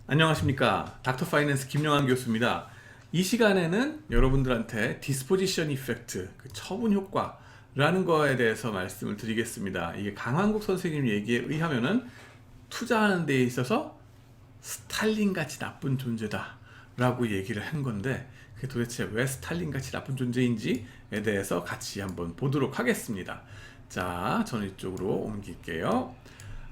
안녕하십니까. 닥터 파이낸스 김영환 교수입니다. 이 시간에는 여러분들한테 디스포지션 이펙트, 그 처분 효과라는 거에 대해서 말씀을 드리겠습니다. 이게 강한국 선생님 얘기에 의하면은 투자하는 데 있어서 스탈린 같이 나쁜 존재다 라고 얘기를 한 건데, 그게 도대체 왜 스탈린 같이 나쁜 존재인지에 대해서 같이 한번 보도록 하겠습니다. 자, 저는 이쪽으로 옮길게요.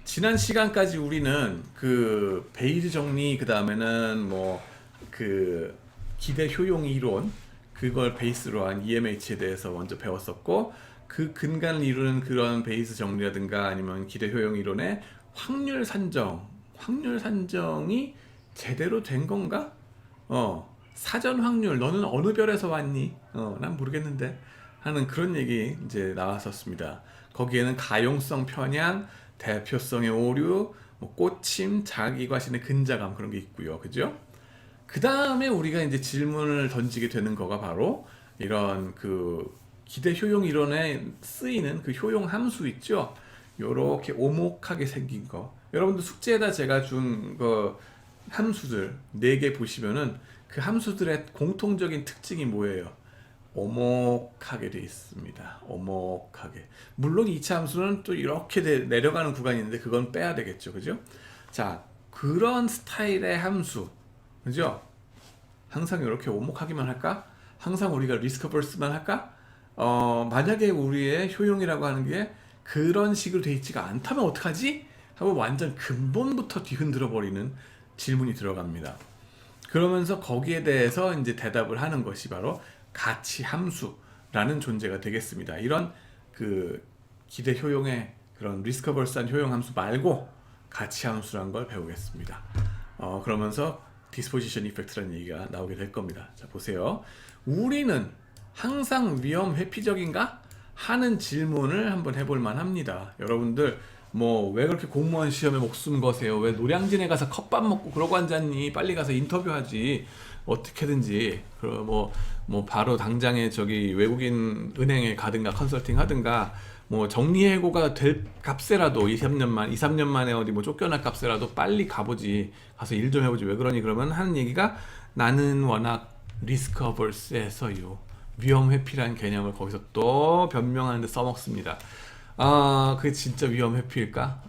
지난 시간까지 우리는 그 베이즈 정리, 그 다음에는 뭐 그 기대 효용 이론, 그걸 베이스로 한 EMH에 대해서 먼저 배웠었고, 그 근간을 이루는 그런 베이스 정리라든가 아니면 기대 효용 이론의 확률 산정이 제대로 된 건가? 사전 확률, 너는 어느 별에서 왔니? 난 모르겠는데 하는 그런 얘기 이제 나왔었습니다. 거기에는 가용성 편향, 대표성의 오류, 뭐 꽂힘, 자기 과신의 근자감, 그런 게 있고요. 그죠? 그 다음에 우리가 이제 질문을 던지게 되는 거가 바로 이런 그 기대 효용 이론에 쓰이는 그 효용 함수 있죠? 요렇게 오목하게 생긴 거. 여러분들 숙제에다 제가 준 그 함수들 4개 보시면은 그 함수들의 공통적인 특징이 뭐예요? 오목하게 되어 있습니다. 오목하게. 물론 2차 함수는 또 이렇게 내려가는 구간이 있는데 그건 빼야 되겠죠. 그죠? 자, 그런 스타일의 함수. 그죠? 항상 이렇게 오목하기만 할까? 항상 우리가 리스크 벌스만 할까? 만약에 우리의 효용이라고 하는 게 그런 식으로 되어 있지가 않다면 어떡하지? 하고 완전 근본부터 뒤흔들어 버리는 질문이 들어갑니다. 그러면서 거기에 대해서 이제 대답을 하는 것이 바로 가치 함수라는 존재가 되겠습니다. 이런 그 기대 효용의 그런 리스커버스한 효용 함수 말고 가치 함수란 걸 배우겠습니다. 그러면서 디스포지션 이펙트라는 얘기가 나오게 될 겁니다. 자, 보세요. 우리는 항상 위험 회피적인가? 하는 질문을 한번 해볼 만합니다. 여러분들 뭐 왜 그렇게 공무원 시험에 목숨 거세요? 왜 노량진에 가서 컵밥 먹고 그러고 앉았니? 빨리 가서 인터뷰하지. 어떻게든지 뭐 바로 당장에 저기 외국인 은행에 가든가 컨설팅 하든가 뭐 정리해고가 될 값에라도 2, 3년 만에 어디 뭐 쫓겨날 값에라도 빨리 가보지. 가서 일 좀 해보지. 왜 그러니? 그러면 하는 얘기가 나는 워낙 리스크 어버스해서요. 위험 회피라는 개념을 거기서 또 변명하는데 써먹습니다. 그게 진짜 위험 회피일까?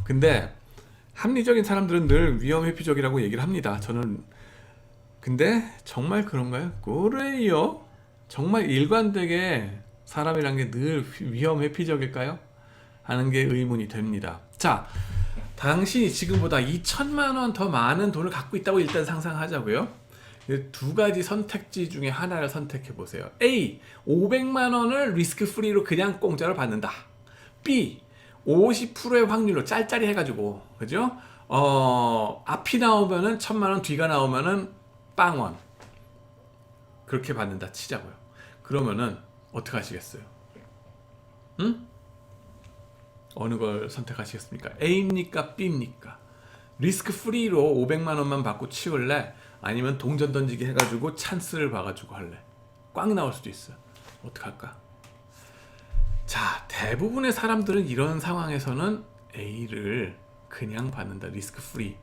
근데 합리적인 사람들은 늘 위험 회피적이라고 얘기를 합니다. 저는 근데 정말 그런가요? 그래요? 정말 일관되게 사람이란 게 늘 위험 회피적일까요? 하는 게 의문이 됩니다. 자, 당신이 지금보다 2천만 원 더 많은 돈을 갖고 있다고 일단 상상하자고요. 두 가지 선택지 중에 하나를 선택해 보세요. A. 500만 원을 리스크 프리로 그냥 공짜로 받는다. B. 50%의 확률로 짤짤이 해가지고, 그죠? 앞이 나오면은 1,000만 원, 뒤가 나오면은 빵원. 그렇게 받는다 치자고요. 그러면은 어떻게 하시겠어요? 응? 어느 걸 선택하시겠습니까? A입니까? B입니까? 리스크 프리로 500만 원만 받고 치울래? 아니면 동전 던지기 해가지고 찬스를 봐가지고 할래? 꽝 나올 수도 있어요. 어떡할까? 자, 대부분의 사람들은 이런 상황에서는 A를 그냥 받는다. 리스크 프리.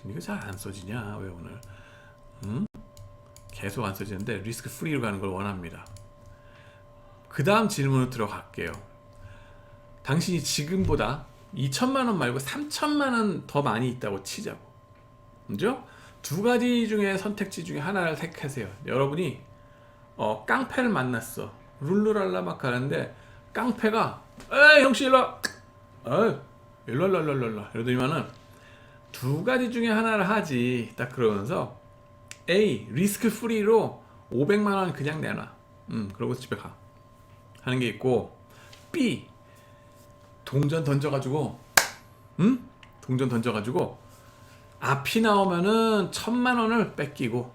이거 잘 안 써지냐? 왜 오늘? 계속 안 써지는데 리스크 프리로 가는 걸 원합니다. 그 다음 질문으로 들어갈게요. 당신이 지금보다 2천만 원 말고 3천만 원 더 많이 있다고 치자고. 그죠? 두 가지 중에 선택지 중에 하나를 택하세요. 여러분이 깡패를 만났어. 룰루랄라 막 가는데 깡패가 에이 형씨 일로 와. 일로 이러더니만은 두 가지 중에 하나를 하지. 딱 그러면서 A. 리스크 프리로 500만 원 그냥 내놔. 그러고 집에 가. 하는 게 있고, B. 동전 던져가지고 앞이 나오면은 1,000만 원을 뺏기고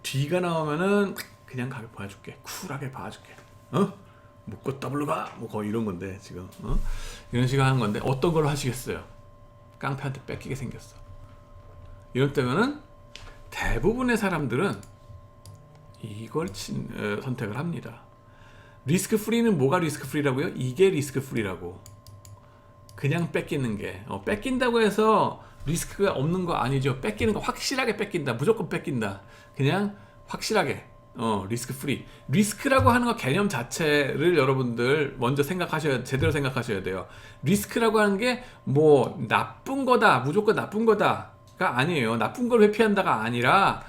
뒤가 나오면은 그냥 가게 봐줄게. 쿨하게 봐줄게. 묻고 더블로 가. 뭐 거의 이런 건데 지금 이런 식으로 하는 건데 어떤 걸 하시겠어요? 깡패한테 뺏기게 생겼어. 이럴 때면은 대부분의 사람들은 이걸 선택을 합니다. 리스크 프리는 뭐가 리스크 프리라고요? 이게 리스크 프리라고. 그냥 뺏기는 게 뺏긴다고 해서 리스크가 없는 거 아니죠. 뺏기는 거 확실하게 뺏긴다. 무조건 뺏긴다. 그냥 확실하게 리스크 프리. 리스크라고 하는 거 개념 자체를 여러분들 먼저 제대로 생각하셔야 돼요. 리스크라고 하는 게 뭐 나쁜 거다, 무조건 나쁜 거다가 아니에요. 나쁜 걸 회피한다가 아니라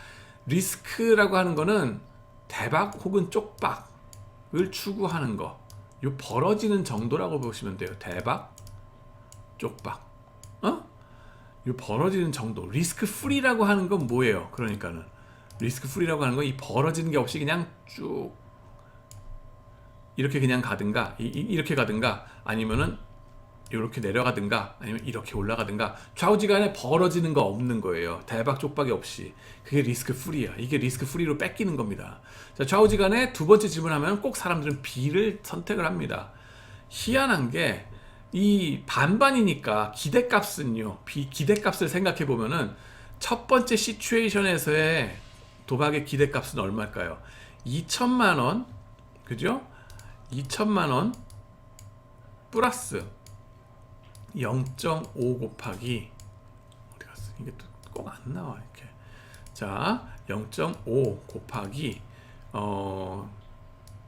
리스크라고 하는 거는 대박 혹은 쪽박을 추구하는 거. 요 벌어지는 정도라고 보시면 돼요. 대박, 쪽박. 요 벌어지는 정도. 리스크 프리라고 하는 건 뭐예요? 그러니까는 리스크 프리라고 하는 건 이 벌어지는 게 없이 그냥 쭉 이렇게 그냥 가든가 이렇게 가든가 아니면은 이렇게 내려가든가 아니면 이렇게 올라가든가 좌우지간에 벌어지는 거 없는 거예요. 대박 쪽박이 없이. 그게 리스크 프리야. 이게 리스크 프리로 뺏기는 겁니다. 자, 좌우지간에 두 번째 질문하면 꼭 사람들은 B를 선택을 합니다. 희한한 게 이 반반이니까 기대값은요. 기대값을 생각해 보면은 첫 번째 시츄에이션에서의 도박의 기대값은 얼마일까요? 2천만 원, 그죠? 2천만 원 플러스 0.5 곱하기 어디 갔어? 이게 또 꼭 안 나와 이렇게. 자, 0.5 곱하기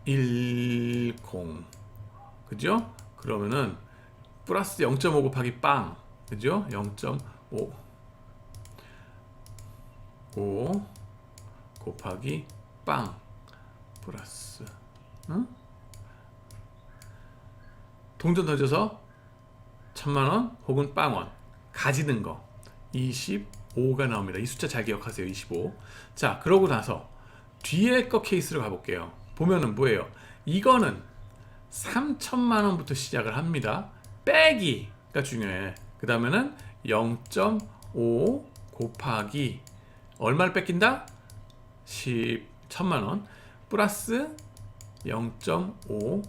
10, 그죠? 그러면은 플러스 0.5 곱하기 빵, 그죠? 0.5 5 곱하기 빵 플러스 동전 던져서 1000만원 혹은 빵원 가지는 거 25가 나옵니다. 이 숫자 잘 기억하세요. 25. 자, 그러고 나서 뒤에 거 케이스로 가볼게요. 보면은 뭐예요? 이거는 3000만원부터 시작을 합니다. 빼기가 중요해. 그 다음에는 0.5 곱하기 얼마를 뺏긴다? 10,000만원 플러스 0.5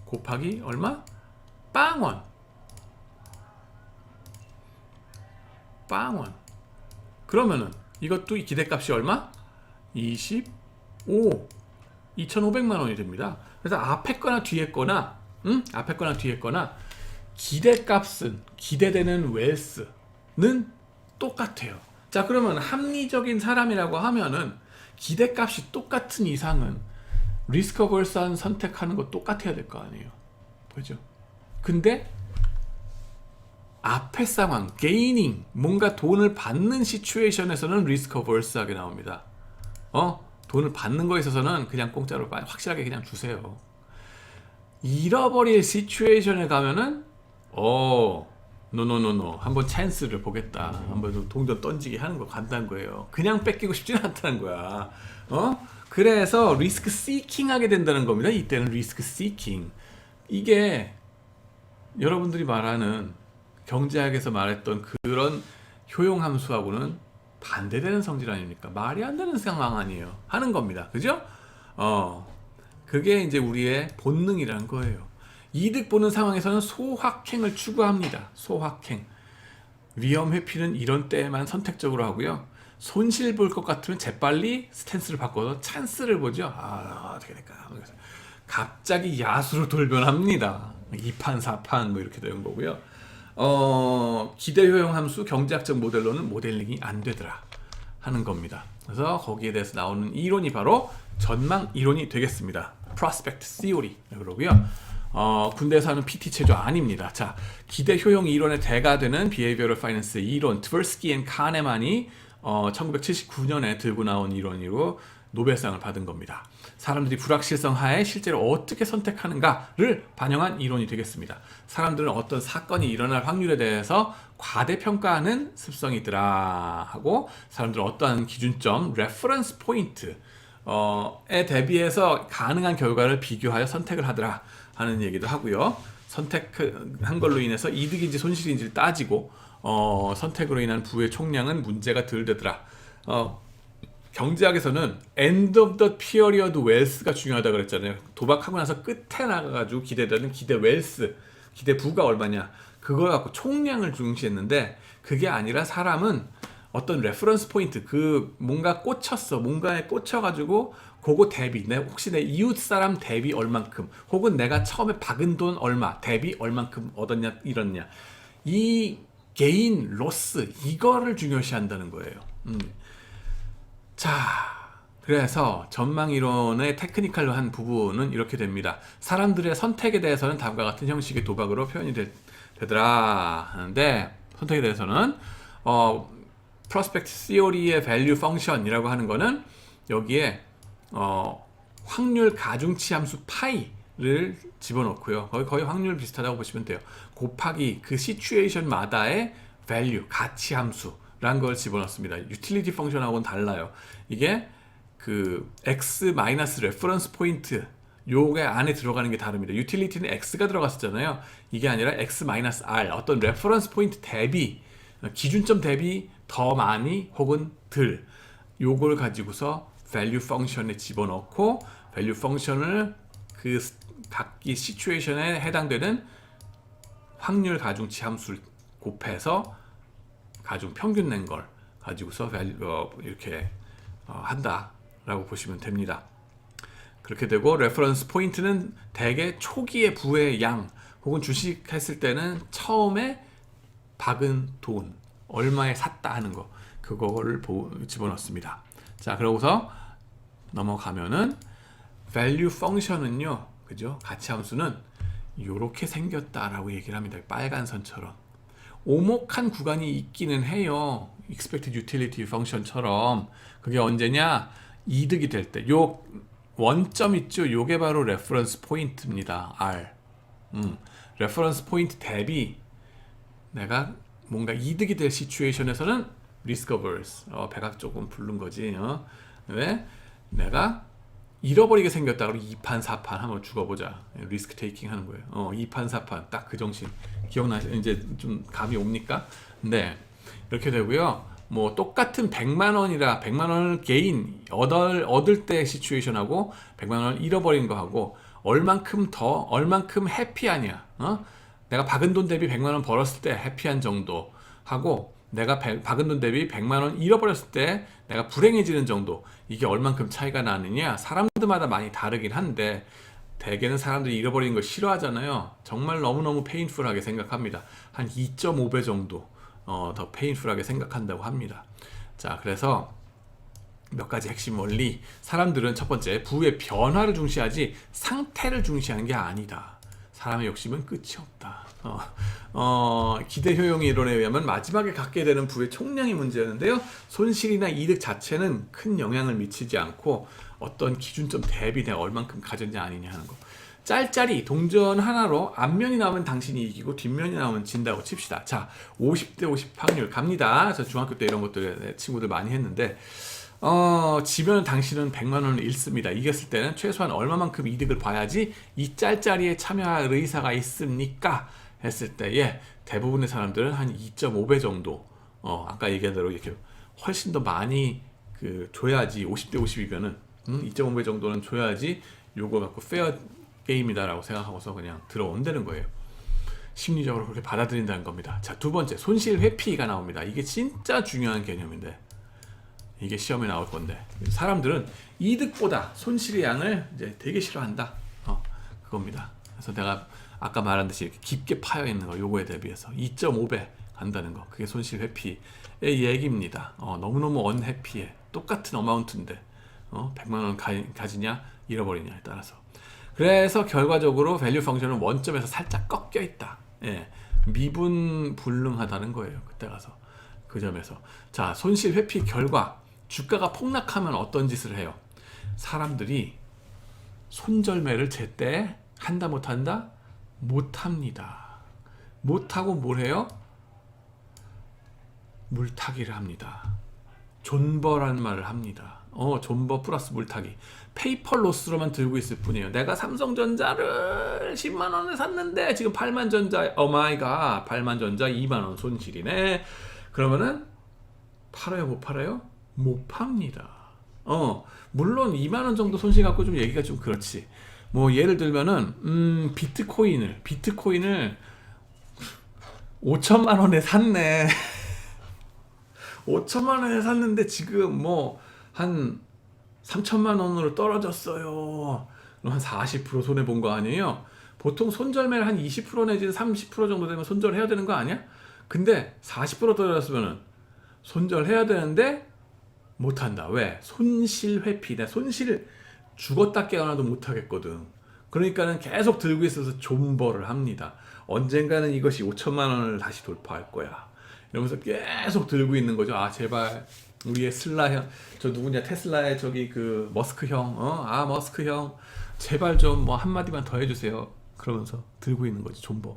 곱하기 얼마? 빵원. 그러면은 이것도 이 기대값이 얼마? 25 2,500만 원이 됩니다. 그래서 앞에 거나 뒤에 거나 앞에 거나 뒤에 거나 기대값은 기대되는 웰스는 똑같아요. 자, 그러면 합리적인 사람이라고 하면은 기대값이 똑같은 이상은 리스크 어버스한 선택하는 거 똑같아야 될 거 아니에요. 그죠? 근데 앞에 상황, 게이닝, 뭔가 돈을 받는 시츄에이션에서는 리스크 어버스하게 나옵니다. 돈을 받는 거에 있어서는 그냥 공짜로 확실하게 그냥 주세요. 잃어버릴 시츄에이션에 가면은 노노노노 한번 찬스를 보겠다. 한번 동전 던지기 하는 거 간다는 거예요. 그냥 뺏기고 싶지는 않다는 거야. 그래서 리스크 시킹 하게 된다는 겁니다. 이때는 리스크 시킹. 이게 여러분들이 말하는 경제학에서 말했던 그런 효용 함수하고는 반대되는 성질 아닙니까? 말이 안 되는 상황 아니에요. 하는 겁니다. 그죠? 그게 이제 우리의 본능이라는 거예요. 이득 보는 상황에서는 소확행을 추구합니다. 소확행. 위험 회피는 이런 때에만 선택적으로 하고요. 손실 볼 것 같으면 재빨리 스탠스를 바꿔서 찬스를 보죠. 어떻게 될까? 갑자기 야수로 돌변합니다. 2판, 4판 뭐 이렇게 되는 거고요. 기대 효용 함수 경제학적 모델로는 모델링이 안 되더라 하는 겁니다. 그래서 거기에 대해서 나오는 이론이 바로 전망 이론이 되겠습니다. Prospect Theory 그러고요. 군대에서 하는 PT 체조 아닙니다. 자, 기대 효용 이론의 대가 되는 Behavioral Finance 이론 트버스키 앤 카네만이 1979년에 들고 나온 이론으로 노벨상을 받은 겁니다. 사람들이 불확실성 하에 실제로 어떻게 선택하는가를 반영한 이론이 되겠습니다. 사람들은 어떤 사건이 일어날 확률에 대해서 과대평가하는 습성이 있더라 하고, 사람들은 어떠한 기준점, 레퍼런스 포인트에 대비해서 가능한 결과를 비교하여 선택을 하더라 하는 얘기도 하고요. 선택한 걸로 인해서 이득인지 손실인지를 따지고 선택으로 인한 부의 총량은 문제가 덜 되더라. 경제학에서는 end of the period wealth가 중요하다 그랬잖아요. 도박하고 나서 끝에 나가가지고 기대되는 기대 웰스, 기대 부가 얼마냐, 그걸 갖고 총량을 중시했는데, 그게 아니라 사람은 어떤 레퍼런스 포인트, 뭔가 꽂혔어, 뭔가에 꽂혀가지고 그거 대비, 혹시 내 이웃 사람 대비 얼만큼, 혹은 내가 처음에 박은 돈 얼마 대비 얼만큼 얻었냐, 이렇냐, 이 게인, 로스 이거를 중요시한다는 거예요. 자, 그래서 전망 이론의 테크니컬로 한 부분은 이렇게 됩니다. 사람들의 선택에 대해서는 다음과 같은 형식의 도박으로 표현이 되더라 하는데, 선택에 대해서는 프로스펙트 시오리의 밸류 펑션이라고 하는 거는 여기에 확률 가중치 함수 파이를 집어넣고요. 거의 확률 비슷하다고 보시면 돼요. 곱하기 그 시츄에이션마다의 밸류, 가치 함수라는 걸 집어넣습니다. 유틸리티 펑션하고는 달라요. 이게 그 x 마이너스 레퍼런스 포인트 요게 안에 들어가는 게 다릅니다. 유틸리티는 x가 들어갔었잖아요. 이게 아니라 x 마이너스 r, 어떤 레퍼런스 포인트 대비, 기준점 대비 더 많이 혹은 덜, 요걸 가지고서 value 펑션에 집어넣고 value 펑션을 그 각기 시츄에이션에 해당되는 확률 가중치 함수를 곱해서 가중 평균 낸 걸 가지고서 이렇게 한다라고 보시면 됩니다. 그렇게 되고, 레퍼런스 포인트는 대개 초기의 부의 양 혹은 주식했을 때는 처음에 박은 돈, 얼마에 샀다 하는 거, 그거를 집어넣습니다. 자, 그러고서 넘어가면은 value 펑션은요, 그죠? 가치 함수는 이렇게 생겼다라고 얘기를 합니다. 빨간 선처럼 오목한 구간이 있기는 해요. expected utility 펑션처럼. 그게 언제냐? 이득이 될 때. 요 원점 있죠? 요게 바로 레퍼런스 포인트입니다. R. 레퍼런스 포인트 대비 내가 뭔가 이득이 될 시츄에이션에서는 리스크 어버스. 배가 조금 부른 거지. 왜? 내가 잃어버리게 생겼다. 그럼 2판 4판 한번 죽어보자. 리스크 테이킹 하는 거예요. 2판 4판 딱 그 정신 이제 좀 감이 옵니까? 네, 이렇게 되고요. 뭐 똑같은 100만 원이라 100만 원을 게인 얻을 때 시츄에이션하고 100만 원을 잃어버린 거하고 얼만큼 해피하냐. 내가 박은 돈 대비 100만 원 벌었을 때 해피한 정도 하고, 내가 박은 돈 대비 100만 원 잃어버렸을 때 내가 불행해지는 정도, 이게 얼만큼 차이가 나느냐, 사람들마다 많이 다르긴 한데 대개는 사람들이 잃어버리는 걸 싫어하잖아요. 정말 너무너무 페인풀하게 생각합니다. 한 2.5배 정도 더 페인풀하게 생각한다고 합니다. 자, 그래서 몇 가지 핵심 원리. 사람들은 첫 번째, 부의 변화를 중시하지 상태를 중시하는 게 아니다. 사람의 욕심은 끝이 없다. 기대 효용 이론에 의하면 마지막에 갖게 되는 부의 총량이 문제였는데요. 손실이나 이득 자체는 큰 영향을 미치지 않고 어떤 기준점 대비 내가 얼만큼 가졌냐 아니냐 하는 거. 짤짤이 동전 하나로 앞면이 나오면 당신이 이기고 뒷면이 나오면 진다고 칩시다. 자, 50대 50 확률 갑니다. 저 중학교 때 이런 것들 친구들 많이 했는데, 지면 당신은 100만 원을 잃습니다. 이겼을 때는 최소한 얼마만큼 이득을 봐야지 이 짤짤이에 참여할 의사가 있습니까? 했을 때에 대부분의 사람들은 한 2.5배 정도, 아까 얘기한 대로 이렇게 훨씬 더 많이 줘야지, 50대 50이면은 2.5배 정도는 줘야지 요거 갖고 페어 게임이다라고 생각하고서 그냥 들어온다는 거예요. 심리적으로 그렇게 받아들인다는 겁니다. 자, 두 번째, 손실 회피가 나옵니다. 이게 진짜 중요한 개념인데, 이게 시험에 나올 건데, 사람들은 이득보다 손실의 양을 이제 되게 싫어한다. 그겁니다. 그래서 내가 아까 말한 듯이 이렇게 깊게 파여 있는 거, 요거에 대비해서 2.5배 간다는 거, 그게 손실 회피의 얘기입니다. 너무너무 언해피해. 똑같은 어마운트인데 100만 원 가지냐 잃어버리냐에 따라서. 그래서 결과적으로 밸류 펑션은 원점에서 살짝 꺾여 있다. 예, 미분불능하다는 거예요. 그때 가서 그 점에서. 자, 손실 회피 결과 주가가 폭락하면 어떤 짓을 해요? 사람들이 손절매를 제때 한다 못한다? 못합니다. 못하고 뭘 해요? 물타기를 합니다. 존버라는 말을 합니다. 존버 플러스 물타기. 페이퍼 로스로만 들고 있을 뿐이에요. 내가 삼성전자를 10만 원에 샀는데 지금 8만 전자, 오마이갓, 8만 전자 2만 원 손실이네. 그러면은 팔아요, 못 팔아요? 못 팝니다. 물론 2만 원 정도 손실 갖고 좀 얘기가 좀 그렇지. 뭐 예를 들면은 비트코인을 5천만 원에 샀네. 5천만 원에 샀는데 지금 뭐 한 3천만 원으로 떨어졌어요. 그럼 한 40% 손해 본 거 아니에요? 보통 손절매를 한 20% 내지는 30% 정도 되면 손절해야 되는 거 아니야? 근데 40% 떨어졌으면은 손절해야 되는데 못한다. 왜? 손실 회피. 내 손실 죽었다 깨어나도 못하겠거든. 그러니까는 계속 들고 있어서 존버를 합니다. 언젠가는 이것이 5천만 원을 다시 돌파할 거야. 이러면서 계속 들고 있는 거죠. 아, 제발 우리의 슬라 형, 저 누구냐, 테슬라의 저기 그 머스크 형, 머스크 형, 제발 좀 뭐 한마디만 더 해주세요. 그러면서 들고 있는 거지, 존버.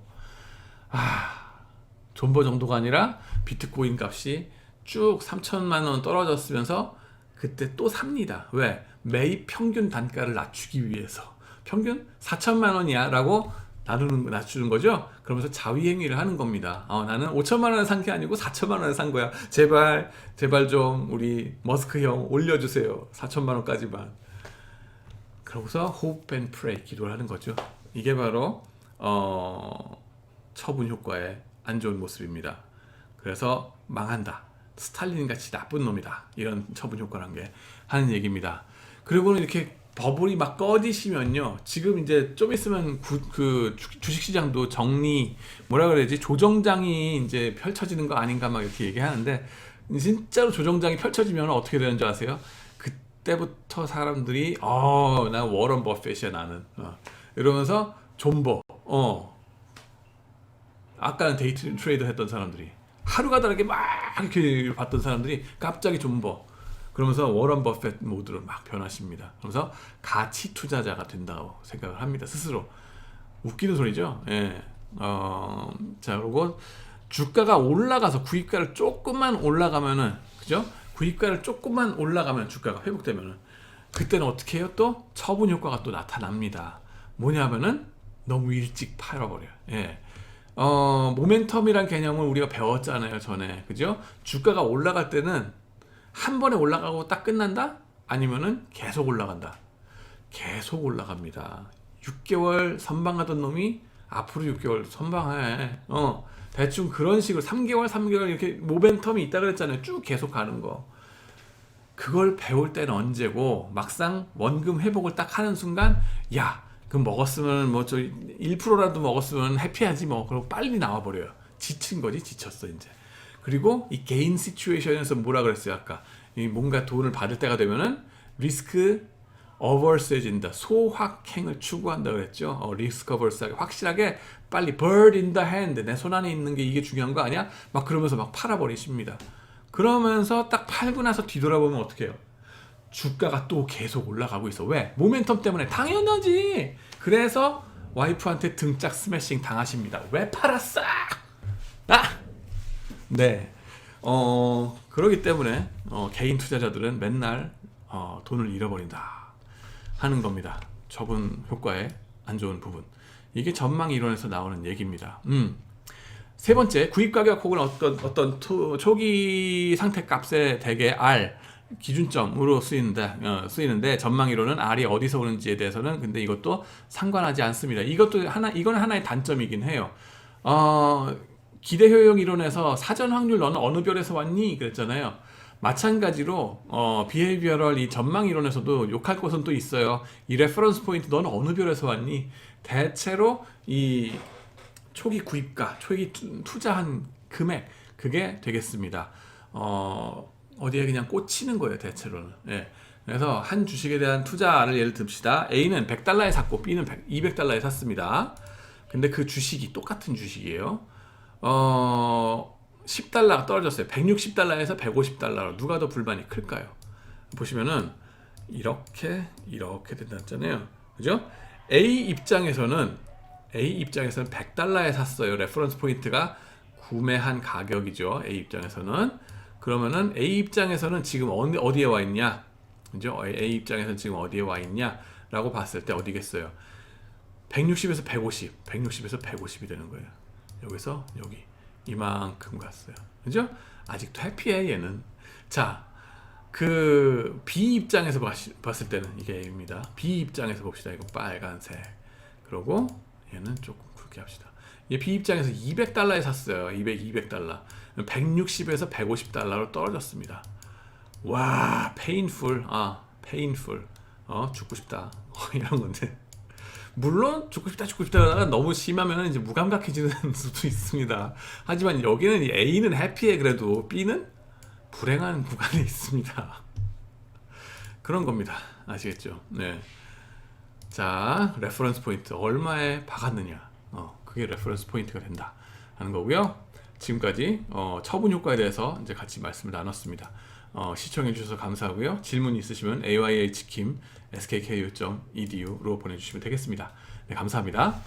존버 정도가 아니라 비트코인 값이 쭉 3천만 원 떨어졌으면서 그때 또 삽니다. 왜? 매입 평균 단가를 낮추기 위해서. 평균 4천만 원이야 라고 낮추는 거죠. 그러면서 자위행위를 하는 겁니다. 나는 5천만 원에 산 게 아니고 4천만 원에 산 거야. 제발 좀 우리 머스크 형 올려주세요. 4천만 원까지만. 그러고서 호흡 앤 프레이 기도를 하는 거죠. 이게 바로 처분 효과의 안 좋은 모습입니다. 그래서 망한다. 스탈린 같이 나쁜 놈이다. 이런 처분 효과란 게 하는 얘기입니다. 그리고는 이렇게 버블이 막 꺼지시면요. 지금 이제 좀 있으면 그 주식시장도 뭐라 그래야지? 조정장이 이제 펼쳐지는 거 아닌가 막 이렇게 얘기하는데, 진짜로 조정장이 펼쳐지면 어떻게 되는 줄 아세요? 그때부터 사람들이, 나 워런 버핏이야, 나는. 이러면서 존버, 아까는 데이트 트레이더 했던 사람들이, 하루가 다르게 막 이렇게 봤던 사람들이 갑자기 존버. 그러면서 워런 버핏 모드로 막 변하십니다. 그러면서 가치 투자자가 된다고 생각을 합니다. 스스로. 웃기는 소리죠. 예. 자, 그리고 주가가 올라가서 구입가를 조금만 올라가면은, 그죠? 구입가를 조금만 올라가면 주가가 회복되면은, 그때는 어떻게 해요? 또 처분 효과가 또 나타납니다. 뭐냐면은 너무 일찍 팔아버려요. 예. 모멘텀이란 개념을 우리가 배웠잖아요, 전에. 그죠? 주가가 올라갈 때는 한 번에 올라가고 딱 끝난다? 아니면은 계속 올라간다. 계속 올라갑니다. 6개월 선방하던 놈이 앞으로 6개월 선방해. 대충 그런 식으로 3개월 이렇게 모멘텀이 있다 그랬잖아요. 쭉 계속 가는 거. 그걸 배울 때는 언제고, 막상 원금 회복을 딱 하는 순간, 야, 그럼 먹었으면 뭐 저 1%라도 먹었으면 해피하지 뭐. 그리고 빨리 나와버려요. 지친 거지, 지쳤어 이제. 그리고 이 개인 시츄에이션에서 뭐라 그랬어요 아까? 뭔가 돈을 받을 때가 되면은 리스크 어버스해진다. 소확행을 추구한다 그랬죠. 리스크 어버스하게 확실하게 빨리 bird in the hand, 내 손 안에 있는 게 이게 중요한 거 아니야? 막 그러면서 막 팔아버리십니다. 그러면서 딱 팔고 나서 뒤돌아보면 어떻게 해요? 주가가 또 계속 올라가고 있어. 왜? 모멘텀 때문에. 당연하지. 그래서 와이프한테 등짝 스매싱 당하십니다. 왜 팔았어? 네. 그러기 때문에 개인 투자자들은 맨날 돈을 잃어버린다 하는 겁니다. 처분 효과의 안 좋은 부분. 이게 전망 이론에서 나오는 얘기입니다. 세 번째, 구입 가격 혹은 어떤 초기 상태 값에 대개 R 기준점으로 쓰이는데 전망 이론은 R이 어디서 오는지에 대해서는 근데 이것도 상관하지 않습니다. 이거는 하나의 단점이긴 해요. 기대 효용 이론에서 사전 확률 너는 어느 별에서 왔니? 그랬잖아요. 마찬가지로 비헤이비어럴 이 전망 이론에서도 욕할 것은 또 있어요. 이 레퍼런스 포인트 너는 어느 별에서 왔니? 대체로 이 초기 구입가, 초기 투자한 금액, 그게 되겠습니다. 어디에 그냥 꽂히는 거예요, 대체로는. 예. 그래서 한 주식에 대한 투자를 예를 듭시다. A는 100달러에 샀고 B는 200달러에 샀습니다. 근데 그 주식이 똑같은 주식이에요. 10달러가 떨어졌어요. 160달러에서 150달러로 누가 더 불만이 클까요? 보시면은 이렇게 된다 했잖아요. 그죠? A 입장에서는 100달러에 샀어요. 레퍼런스 포인트가 구매한 가격이죠. A 입장에서는. 그러면은 A 입장에서는 지금 어디에 와 있냐? 그죠? A 입장에서는 지금 어디에 와 있냐? 라고 봤을 때 어디겠어요? 160에서 150, 160에서 150이 되는 거예요. 여기서 여기 이만큼 갔어요. 그죠? 아직도 해피해 얘는. 자, 그 B 입장에서 봤을 때는 이게 A입니다. B 입장에서 봅시다. 이거 빨간색. 그리고 얘는 조금 굵게 합시다. 얘 B 입장에서 200달러에 샀어요. 200달러. 160에서 150달러로 떨어졌습니다. 와, painful. painful. 죽고 싶다. 이런 건데. 물론 죽고 싶다 하다가 너무 심하면 이제 무감각해지는 수도 있습니다. 하지만 여기는 A는 해피해. 그래도 B는 불행한 구간에 있습니다. 그런 겁니다. 아시겠죠? 네. 자, 레퍼런스 포인트 얼마에 박았느냐, 그게 레퍼런스 포인트가 된다 하는 거고요. 지금까지 처분 효과에 대해서 이제 같이 말씀을 나눴습니다. 시청해 주셔서 감사하고요. 질문 있으시면 ayhkim skku.edu로 보내주시면 되겠습니다. 네, 감사합니다.